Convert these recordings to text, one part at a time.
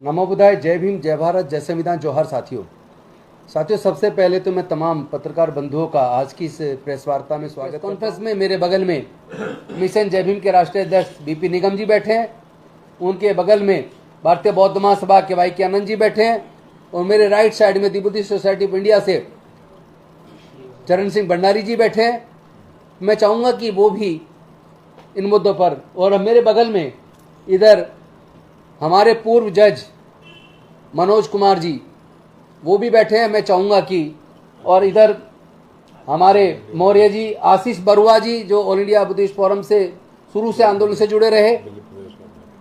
नमो बुधाय, जय भीम, जय भारत, जय संविधान, जोहार साथियों। सबसे पहले तो मैं तमाम पत्रकार बंधुओं का आज की इस प्रेस वार्ता में स्वागत। कॉन्फ्रेंस में मेरे बगल में मिशन जय भीम के राष्ट्रीय अध्यक्ष बीपी निगम जी बैठे हैं, उनके बगल में भारतीय बौद्ध महासभा के वाई के आनंद जी बैठे हैं और मेरे राइट साइड में दी बुद्धिस्ट सोसाइटी ऑफ इंडिया से चरण सिंह भंडारी जी बैठे हैं। मैं चाहूँगा कि वो भी इन मुद्दों पर, और मेरे बगल में इधर हमारे पूर्व जज मनोज कुमार जी वो भी बैठे हैं, मैं चाहूँगा कि, और इधर हमारे मौर्य जी, आशीष बरुआ जी जो ऑल इंडिया बुद्धिस्ट फोरम से शुरू से आंदोलन से जुड़े रहे,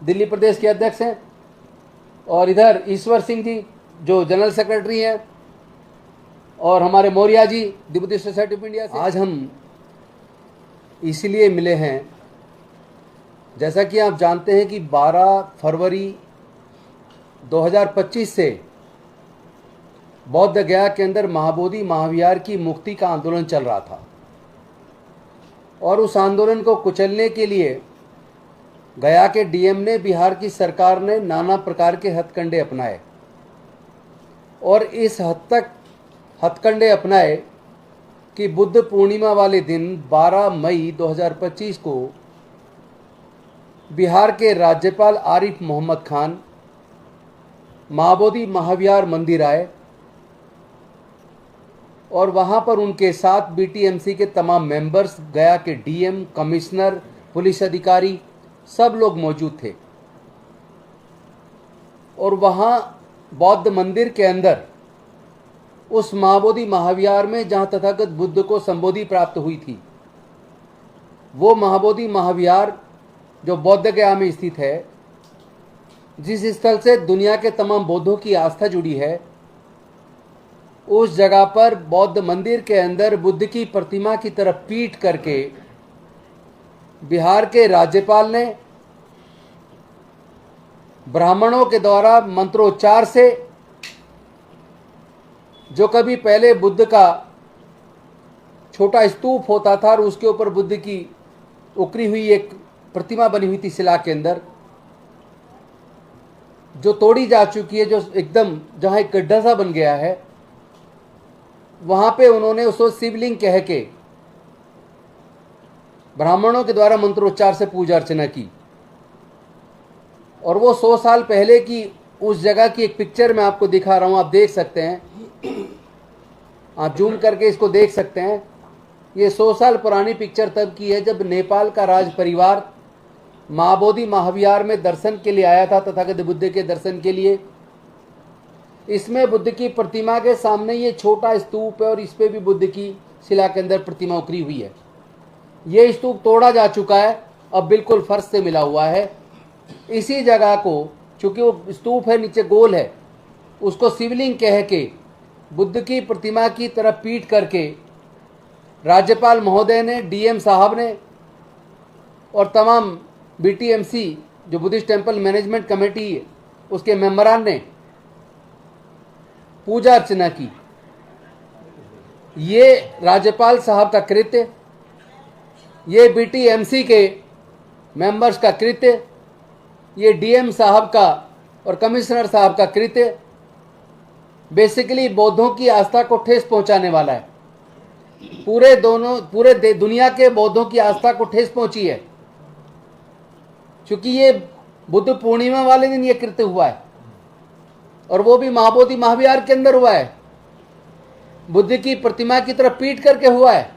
दिल्ली प्रदेश के अध्यक्ष हैं, और इधर ईश्वर सिंह जी जो जनरल सेक्रेटरी हैं, और हमारे Maurya ji the Buddhist Society of India से। आज हम इसलिए मिले हैं, जैसा कि आप जानते हैं कि 12 फरवरी 2025 से बौद्ध गया के अंदर महाबोधि महाविहार की मुक्ति का आंदोलन चल रहा था, और उस आंदोलन को कुचलने के लिए गया के डीएम ने, बिहार की सरकार ने नाना प्रकार के हथकंडे अपनाए, और इस हद तक हथकंडे अपनाए कि बुद्ध पूर्णिमा वाले दिन 12 मई 2025 को बिहार के राज्यपाल आरिफ मोहम्मद खान महाबोधि महाविहार मंदिर आए, और वहां पर उनके साथ बीटीएमसी के तमाम मेंबर्स, गया के डीएम, कमिश्नर, पुलिस अधिकारी, सब लोग मौजूद थे। और वहां बौद्ध मंदिर के अंदर उस महाबोधि महाविहार में जहां तथागत बुद्ध को संबोधि प्राप्त हुई थी, वो महाबोधि महाविहार जो बौद्ध गया में स्थित है, जिस स्थल से दुनिया के तमाम बौद्धों की आस्था जुड़ी है, उस जगह पर बौद्ध मंदिर के अंदर बुद्ध की प्रतिमा की तरफ पीट करके बिहार के राज्यपाल ने ब्राह्मणों के द्वारा मंत्रोच्चार से, जो कभी पहले बुद्ध का छोटा स्तूप होता था और उसके ऊपर बुद्ध की उकरी हुई एक प्रतिमा बनी हुई थी शिला के अंदर, जो तोड़ी जा चुकी है, जो एकदम जहां एक गड्ढा सा बन गया है, वहां पे उन्होंने उसको शिवलिंग कह के ब्राह्मणों के द्वारा मंत्रोच्चार से पूजा अर्चना की। और वो 100 साल पहले की उस जगह की एक पिक्चर मैं आपको दिखा रहा हूं, आप देख सकते हैं, आप जूम करके इसको देख सकते हैं। ये 100 साल पुरानी पिक्चर तब की है जब नेपाल का राज परिवार महाबोधि महाविहार में दर्शन के लिए आया था, तथागत बुद्ध के दर्शन के लिए। इसमें बुद्ध की प्रतिमा के सामने ये छोटा स्तूप है, और इस पे भी बुद्ध की शिला के अंदर प्रतिमा उकरी हुई है। ये स्तूप तोड़ा जा चुका है, अब बिल्कुल फर्श से मिला हुआ है। इसी जगह को, चूंकि वो स्तूप है नीचे गोल है, उसको शिवलिंग कह के बुद्ध की प्रतिमा की तरफ पीट करके राज्यपाल महोदय ने, डीएम साहब ने, और तमाम बीटीएमसी जो बुद्धिस्ट टेम्पल मैनेजमेंट कमेटी उसके मेंबरान ने पूजा अर्चना की। ये राज्यपाल साहब का कृत्य, ये बीटीएमसी के मेंबर्स का कृत्य, ये डीएम साहब का और कमिश्नर साहब का कृत्य बेसिकली बौद्धों की आस्था को ठेस पहुंचाने वाला है। पूरे दुनिया के बौद्धों की आस्था को ठेस पहुंची है, क्योंकि ये बुद्ध पूर्णिमा वाले दिन ये कृत्य हुआ है, और वो भी महाबोधि महाविहार के अंदर हुआ है, बुद्ध की प्रतिमा की तरफ पीट करके हुआ है।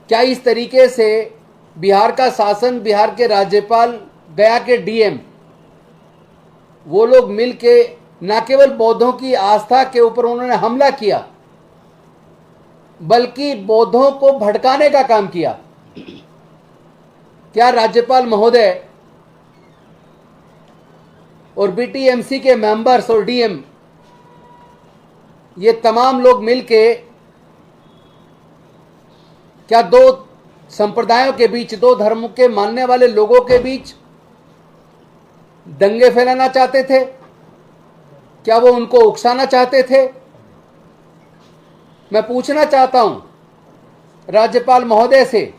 क्या इस तरीके से बिहार का शासन, बिहार के राज्यपाल, गया के डीएम, वो लोग मिलके न केवल बौद्धों की आस्था के ऊपर उन्होंने हमला किया, बल्कि बौद्धों को भड़काने का काम किया? क्या राज्यपाल महोदय और बीटीएमसी के मेंबर्स और डीएम, ये तमाम लोग मिलके क्या दो संप्रदायों के बीच, दो धर्मों के मानने वाले लोगों के बीच दंगे फैलाना चाहते थे? क्या वो उनको उकसाना चाहते थे? मैं पूछना चाहता हूं राज्यपाल महोदय से,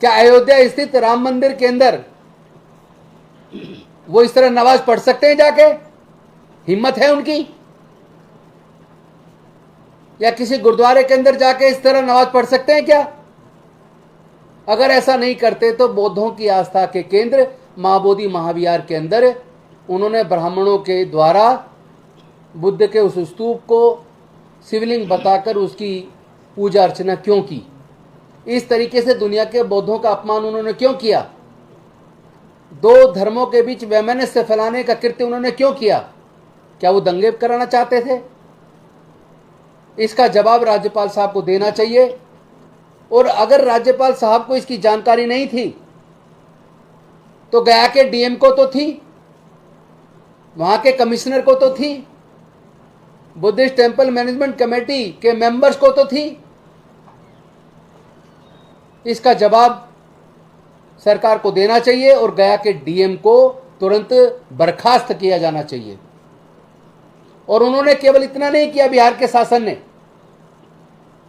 क्या अयोध्या स्थित राम मंदिर के अंदर वो इस तरह नमाज पढ़ सकते हैं जाके? हिम्मत है उनकी? या किसी गुरुद्वारे के अंदर जाके इस तरह नमाज पढ़ सकते हैं क्या? अगर ऐसा नहीं करते तो बौद्धों की आस्था के केंद्र महाबोधि महाविहार के अंदर उन्होंने ब्राह्मणों के द्वारा बुद्ध के उस स्तूप को शिवलिंग बताकर उसकी पूजा अर्चना क्यों की? इस तरीके से दुनिया के बौद्धों का अपमान उन्होंने क्यों किया? दो धर्मों के बीच वैमनस्य फैलाने का कृत्य उन्होंने क्यों किया? क्या वो दंगे कराना चाहते थे? इसका जवाब राज्यपाल साहब को देना चाहिए। और अगर राज्यपाल साहब को इसकी जानकारी नहीं थी तो गया के डीएम को तो थी, वहां के कमिश्नर को तो थी, बुद्धिस्ट टेंपल मैनेजमेंट कमेटी के मेंबर्स को तो थी। इसका जवाब सरकार को देना चाहिए और गया के डीएम को तुरंत बर्खास्त किया जाना चाहिए। और उन्होंने केवल इतना नहीं किया, बिहार के शासन ने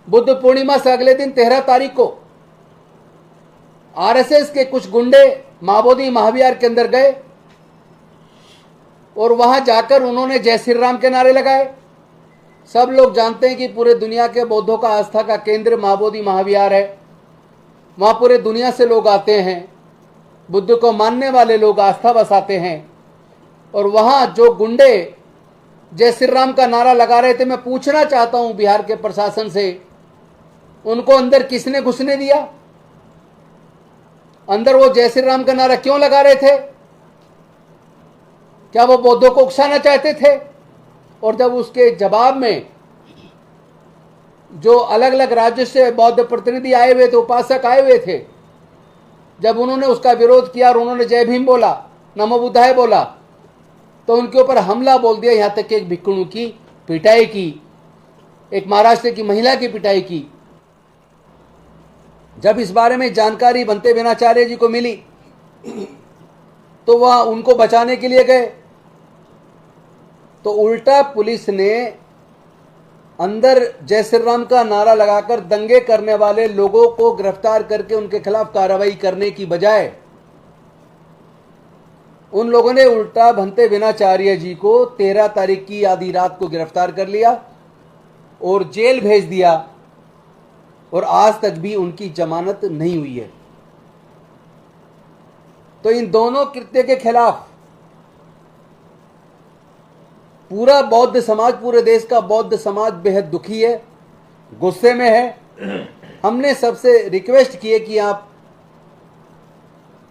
बुद्ध पूर्णिमा से अगले दिन 13 तारीख को आरएसएस के कुछ गुंडे महाबोधि महाविहार के अंदर गए और वहां जाकर उन्होंने जय श्री राम के नारे लगाए। सब लोग जानते हैं कि पूरे दुनिया के बौद्धों का आस्था का केंद्र महाबोधि महाविहार है। वहां पूरे दुनिया से लोग आते हैं, बुद्ध को मानने वाले लोग आस्था बसाते हैं। और वहां जो गुंडे जय श्री राम का नारा लगा रहे थे, मैं पूछना चाहता हूं बिहार के प्रशासन से, उनको अंदर किसने घुसने दिया? अंदर वो जय श्री राम का नारा क्यों लगा रहे थे? क्या वो बौद्धों को उकसाना चाहते थे? और जब उसके जवाब में जो अलग अलग राज्य से बौद्ध प्रतिनिधि आए हुए थे, उपासक आए हुए थे, जब उन्होंने उसका विरोध किया और उन्होंने जय भीम बोला, नमो बुद्धाय बोला, तो उनके ऊपर हमला बोल दिया। यहां तक कि एक भिक्षुणी की पिटाई की, एक महाराष्ट्र की महिला की पिटाई की। जब इस बारे में जानकारी बनते विनाचार्य जी को मिली तो वह उनको बचाने के लिए गए, तो उल्टा पुलिस ने अंदर जय श्री राम का नारा लगाकर दंगे करने वाले लोगों को गिरफ्तार करके उनके खिलाफ कार्रवाई करने की बजाय उन लोगों ने उल्टा भंते विनाचार्य जी को 13 तारीख की आधी रात को गिरफ्तार कर लिया और जेल भेज दिया। और आज तक भी उनकी जमानत नहीं हुई है। तो इन दोनों कृत्य के खिलाफ पूरा बौद्ध समाज, पूरे देश का बौद्ध समाज बेहद दुखी है, गुस्से में है। हमने सबसे रिक्वेस्ट की है कि आप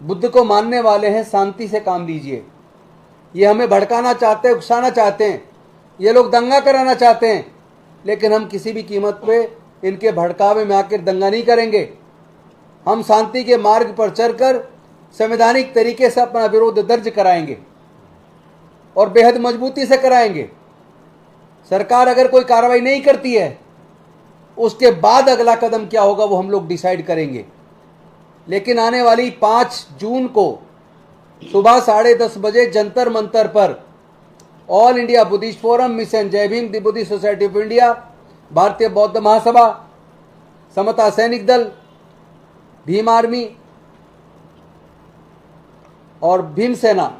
बुद्ध को मानने वाले हैं, शांति से काम लीजिए। ये हमें भड़काना चाहते हैं, उकसाना चाहते हैं, ये लोग दंगा कराना चाहते हैं, लेकिन हम किसी भी कीमत पे इनके भड़कावे में आकर दंगा नहीं करेंगे। हम शांति के मार्ग पर चलकर संवैधानिक तरीके से अपना विरोध दर्ज कराएंगे और बेहद मजबूती से कराएंगे। सरकार अगर कोई कार्रवाई नहीं करती है, उसके बाद अगला कदम क्या होगा वो हम लोग डिसाइड करेंगे। लेकिन आने वाली 5 जून को सुबह 10:30 बजे जंतर मंतर पर All India Buddhist Forum, Mission Jai Bhim, the Buddhist Society of India, Bharatiya Bauddh महासभा, समता सैनिक दल, भीम आर्मी और भीम सेना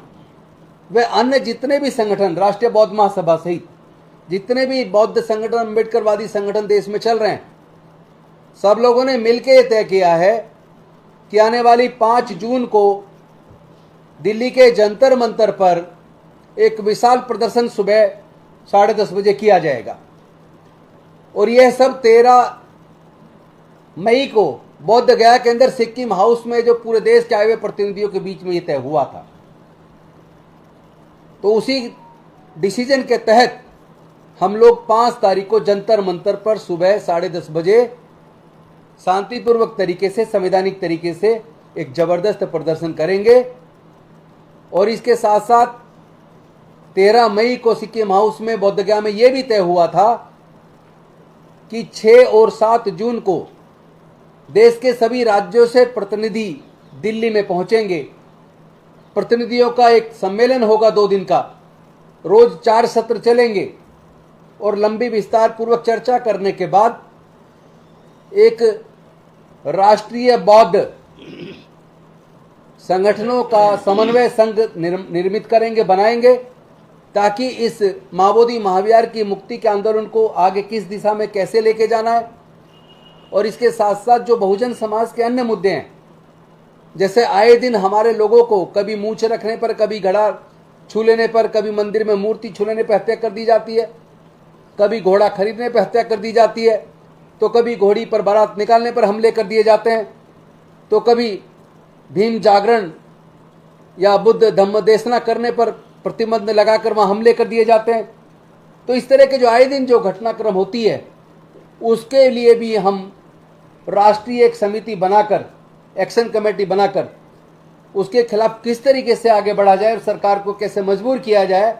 वे अन्य जितने भी संगठन, राष्ट्रीय बौद्ध महासभा सहित जितने भी बौद्ध संगठन, अम्बेडकरवादी संगठन देश में चल रहे हैं, सब लोगों ने मिलकर यह तय किया है कि आने वाली 5 जून को दिल्ली के जंतर मंतर पर एक विशाल प्रदर्शन सुबह 10:30 बजे किया जाएगा। और यह सब 13 मई को बौद्ध गया के अंदर सिक्किम हाउस में जो पूरे देश के आए हुए प्रतिनिधियों के बीच में यह तय हुआ था। तो उसी डिसीजन के तहत हम लोग 5 तारीख को जंतर मंतर पर सुबह 10:30 बजे शांतिपूर्वक तरीके से, संवैधानिक तरीके से एक जबरदस्त प्रदर्शन करेंगे। और इसके साथ साथ 13 मई को सिक्किम हाउस में बौद्ध गया में यह भी तय हुआ था कि 6 और 7 जून को देश के सभी राज्यों से प्रतिनिधि दिल्ली में पहुंचेंगे। प्रतिनिधियों का एक सम्मेलन होगा 2 दिन का, रोज 4 सत्र चलेंगे और लंबी विस्तार पूर्वक चर्चा करने के बाद एक राष्ट्रीय बौद्ध संगठनों का समन्वय संघ निर्मित करेंगे, बनाएंगे, ताकि इस माओवादी महाविहार की मुक्ति के आंदोलन को आगे किस दिशा में कैसे लेके जाना है। और इसके साथ साथ जो बहुजन समाज के अन्य मुद्दे हैं, जैसे आए दिन हमारे लोगों को कभी मूंछ रखने पर, कभी घड़ा छू लेने पर, कभी मंदिर में मूर्ति छू लेने पर हत्या कर दी जाती है, कभी घोड़ा खरीदने पर हत्या कर दी जाती है, तो कभी घोड़ी पर बारात निकालने पर हमले कर दिए जाते हैं, तो कभी भीम जागरण या बुद्ध धम्म देशना करने पर प्रतिबंध लगाकर वहां हमले कर दिए जाते हैं। तो इस तरह के जो आए दिन जो घटनाक्रम होती है, उसके लिए भी हम राष्ट्रीय एक समिति बनाकर, एक्शन कमेटी बनाकर, उसके खिलाफ किस तरीके से आगे बढ़ा जाए और सरकार को कैसे मजबूर किया जाए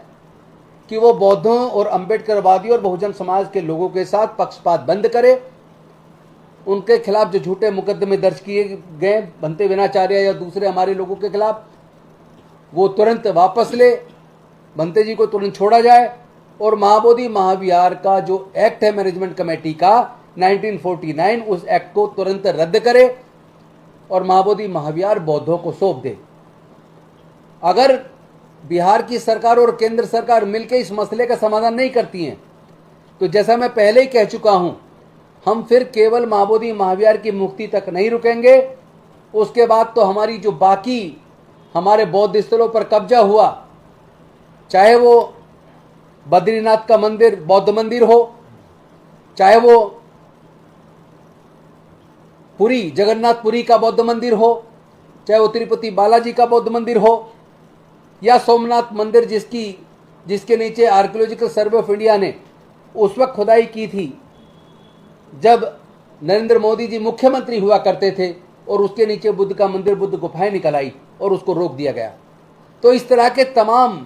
कि वो बौद्धों और अंबेडकरवादी और बहुजन समाज के लोगों के साथ पक्षपात बंद करे, उनके खिलाफ जो झूठे मुकदमे दर्ज किए गए भंते विनाचार्य या दूसरे हमारे लोगों के खिलाफ, वो तुरंत वापस ले, भंते जी को तुरंत छोड़ा जाए, और माओवादी महाविहार का जो एक्ट है मैनेजमेंट कमेटी का 1949, उस एक्ट को तुरंत रद्द करे और माओवादी महाविहार बौद्धों को सौंप दे। अगर बिहार की सरकार और केंद्र सरकार मिलकर इस मसले का समाधान नहीं करती हैं, तो जैसा मैं पहले ही कह चुका हूं, हम फिर केवल माओवादी महाविहार की मुक्ति तक नहीं रुकेंगे। उसके बाद तो हमारी जो बाकी हमारे बौद्ध स्थलों पर कब्जा हुआ, चाहे वो बद्रीनाथ का मंदिर बौद्ध मंदिर हो, चाहे वो पुरी जगन्नाथपुरी का बौद्ध मंदिर हो, चाहे वो तिरुपति बालाजी का बौद्ध मंदिर हो, या सोमनाथ मंदिर जिसके नीचे आर्कियोलॉजिकल सर्वे ऑफ इंडिया ने उस वक्त खुदाई की थी जब नरेंद्र मोदी जी मुख्यमंत्री हुआ करते थे, और उसके नीचे बुद्ध का मंदिर, बुद्ध गुफाएं निकल आई और उसको रोक दिया गया। तो इस तरह के तमाम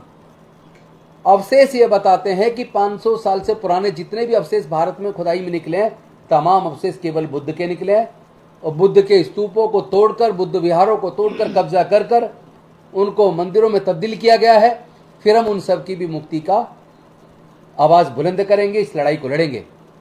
अवशेष ये बताते हैं कि 500 साल से पुराने जितने भी अवशेष भारत में खुदाई में निकले हैं, तमाम अवशेष केवल बुद्ध के निकले हैं, और बुद्ध के स्तूपों को तोड़कर, बुद्ध विहारों को तोड़कर, कब्जा कर उनको मंदिरों में तब्दील किया गया है। फिर हम उन सब की भी मुक्ति का आवाज बुलंद करेंगे, इस लड़ाई को लड़ेंगे।